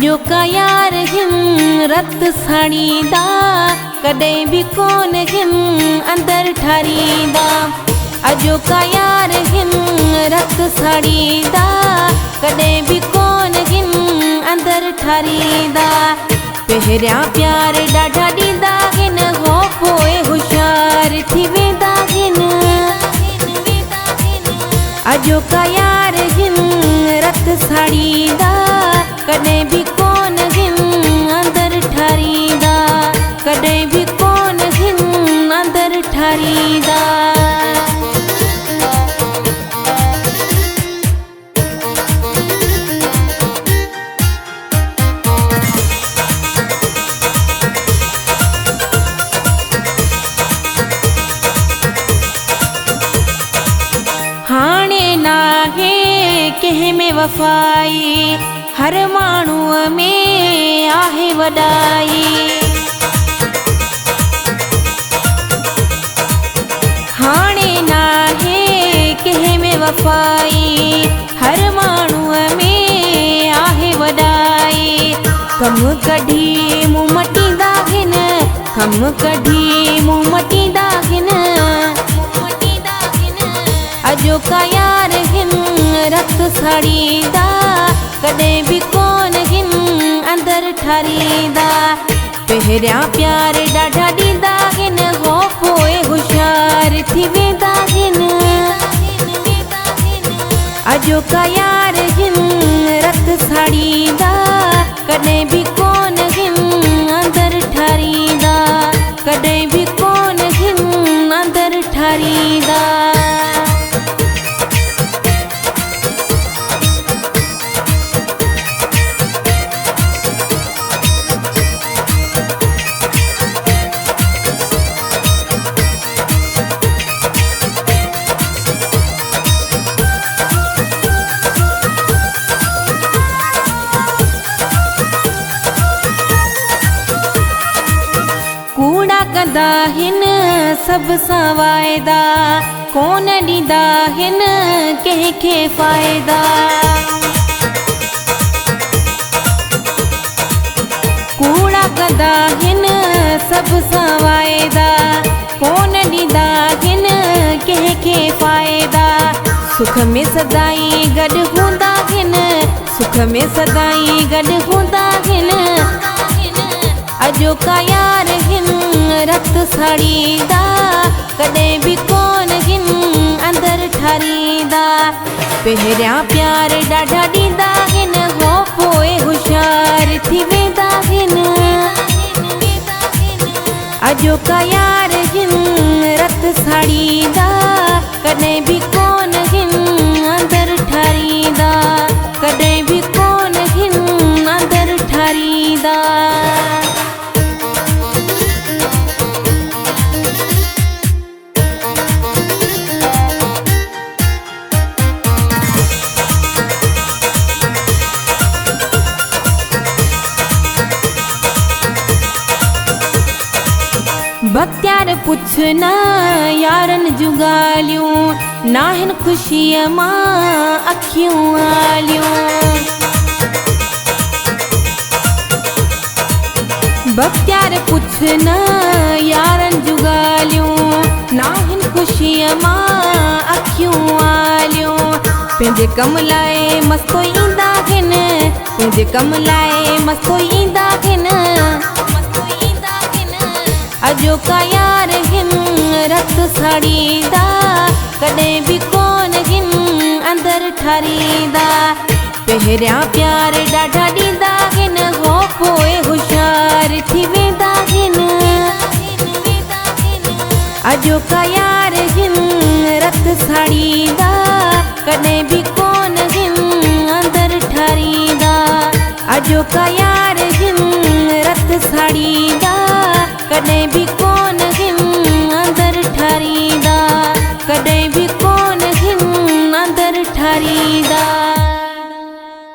अजो का यार हिम रत साड़ीदा कॾहिं भी कोन हिम अंदर ठारीदा। अजो का यार हिम रत साड़ीदा कॾहिं भी कोन हिम अंदर ठारीदा। पहिरियां प्यार ॾाढा ॾींदा हिन हो पोइ होशियार थी वेंदा हिन। अजो का यार हिम रत साड़ीदा कॾहिं भी कोन हिम अंदर ठारीदा। कॾहिं भी कोन हिम अंदर ठारीदा। हाणे नाहे कंहिं में वफ़ाई हर माण्हूअ में आहे वॾाई। हाणे नाहे कंहिं में वफ़ाई हर माण्हूअ में आहे वॾाई। कम कढी मुंहुं मटींदा हिन कम कढी मुंहुं मटींदा हिन। अजो का यार हिम रत साड़ीदा कॾहिं भी कोन हिम अंदर ठारीदा। पहिरियां प्यार ॾाढा ॾींदा हिन हो पोइ होशियार थी वेंदा हिन। अजो का यार हिम रत साड़ीदा कॾहिं भी कोन हिम अंदर ठारीदा। कॾहिं भी कोन हिम अंदर ठारीदा। कूड़ा कंदा हिन सब सां वाइदा कोन ॾींदा हिन कंहिंखे फ़ाइदा। कूड़ा कंदा हिन सब सां वाइदा कोन ॾींदा हिन कंहिंखे फ़ाइदा। सुख में सदाई गॾु हूंदा हिन सुख में सदाई गॾु हूंदा हिन। अजो का यार हिम रत साड़ीदा कॾहिं भी कोन हिम अंदर ठारीदा। पहिरियां प्यार ॾाढा ॾींदा हिन हो पोइ होशियार थी वेंदा हिन। अजो का यार हिम रत साड़ीदा कॾहिं भी कोन हिम अंदर ठारीदा। कॾहिं भी कोन हिम अंदर ठारीदा। बख्तियार पुछ न यारन जूं ॻाल्हियूं नाहिन ख़ुशीअ मां अखियूं आलियूं। बख्तियार पुछ न यारन जूं ॻाल्हियूं नाहिन ख़ुशीअ मां अखियूं आलियूं। पंहिंजे कम लाइ मस्तो ईंदा हिन पंहिंजे कम लाइ मस्तो ईंदा हिन। अजो का यार हिम रत साड़ीदा कॾहिं भी कोन हिम अंदर ठारीदा। पहिरियां प्यार ॾाढा ॾींदा हिन हो पोइ होशियार थी वेंदा हिन। अजो का यार हिम रत साड़ीदा कॾहिं भी कोन हिम अंदर ठारीदा। अजो का यार हिम रत साड़ीदा कॾहिं भी